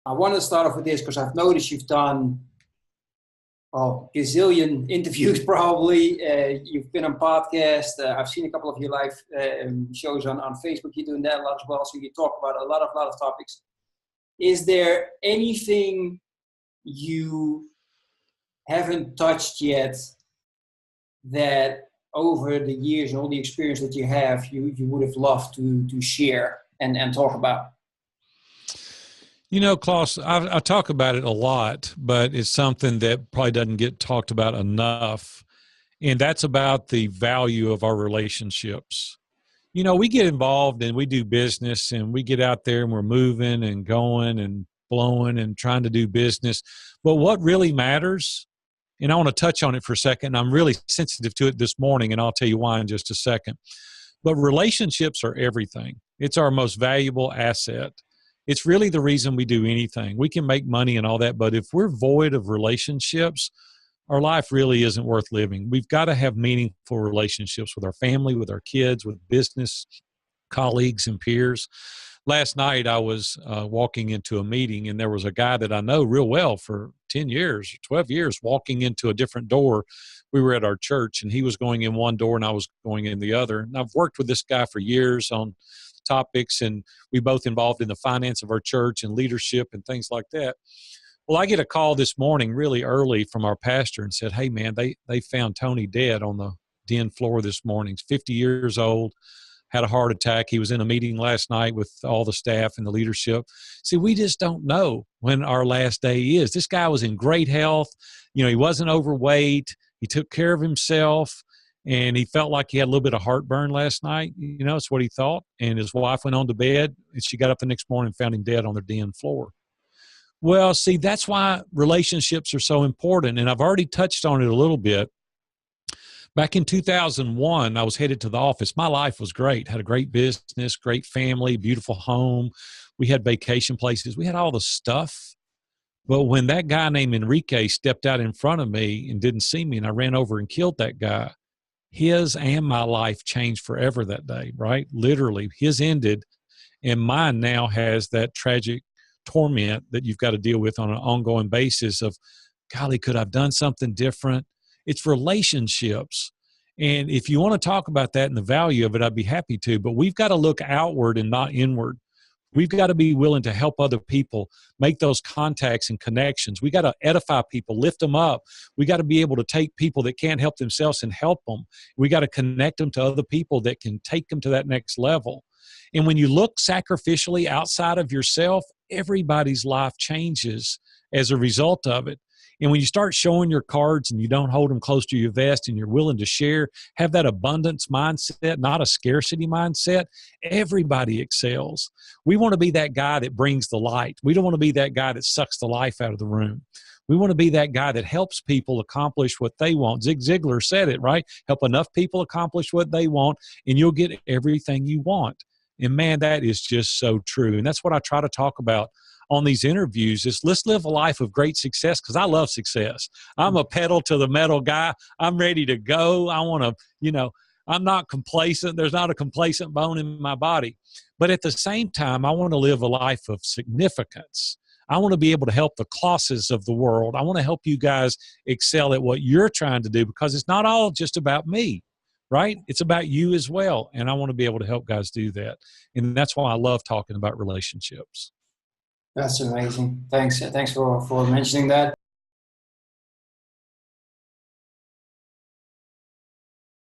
I want to start off with this because I've noticed you've done gazillion interviews probably. You've been on podcasts. I've seen a couple of your live shows on Facebook. You're doing that a lot as well. So you talk about a lot of topics. Is there anything you haven't touched yet that over the years and all the experience that you have, you would have loved to share and talk about? You know, Klaus, I talk about it a lot, but it's something that probably doesn't get talked about enough. And that's about the value of our relationships. You know, we get involved and we do business and we get out there and we're moving and going and blowing and trying to do business. But what really matters, and I want to touch on it for a second, I'm really sensitive to it this morning, and I'll tell you why in just a second. But relationships are everything. It's our most valuable asset. It's really the reason we do anything. We can make money and all that, but if we're void of relationships, our life really isn't worth living. We've got to have meaningful relationships with our family, with our kids, with business colleagues and peers. Last night I was walking into a meeting, and there was a guy that I know real well for 10 years, 12 years, walking into a different door. We were at our church, and he was going in one door and I was going in the other. And I've worked with this guy for years on topics, and we both involved in the finance of our church and leadership and things like that. Well, I get a call this morning really early from our pastor and said, hey, man, they found Tony dead on the den floor this morning. He's 50 years old, had a heart attack. He was in a meeting last night with all the staff and the leadership. See, we just don't know when our last day is. This guy was in great health. You know, he wasn't overweight. He took care of himself. And he felt like he had a little bit of heartburn last night. You know, it's what he thought. And his wife went on to bed, and she got up the next morning and found him dead on their den floor. Well, see, that's why relationships are so important. And I've already touched on it a little bit. Back in 2001, I was headed to the office. My life was great. Had a great business, great family, beautiful home. We had vacation places. We had all the stuff. But when that guy named Enrique stepped out in front of me and didn't see me, and I ran over and killed that guy, his and my life changed forever that day, right? Literally, his ended, and mine now has that tragic torment that you've got to deal with on an ongoing basis of, golly, could I have done something different? It's relationships. And if you want to talk about that and the value of it, I'd be happy to, but we've got to look outward and not inward. We've got to be willing to help other people, make those contacts and connections. We got to edify people, lift them up. We got to be able to take people that can't help themselves and help them. We got to connect them to other people that can take them to that next level. And when you look sacrificially outside of yourself, everybody's life changes as a result of it. And when you start showing your cards and you don't hold them close to your vest and you're willing to share, have that abundance mindset, not a scarcity mindset, everybody excels. We want to be that guy that brings the light. We don't want to be that guy that sucks the life out of the room. We want to be that guy that helps people accomplish what they want. Zig Ziglar said it, right? Help enough people accomplish what they want, and you'll get everything you want. And man, that is just so true. And that's what I try to talk about on these interviews is let's live a life of great success, because I love success. I'm a pedal to the metal guy. I'm ready to go. I want to, you know, I'm not complacent. There's not a complacent bone in my body. But at the same time, I want to live a life of significance. I want to be able to help the Klauses of the world. I want to help you guys excel at what you're trying to do, because it's not all just about me, right? It's about you as well. And I want to be able to help guys do that. And that's why I love talking about relationships. That's amazing. Thanks for mentioning that.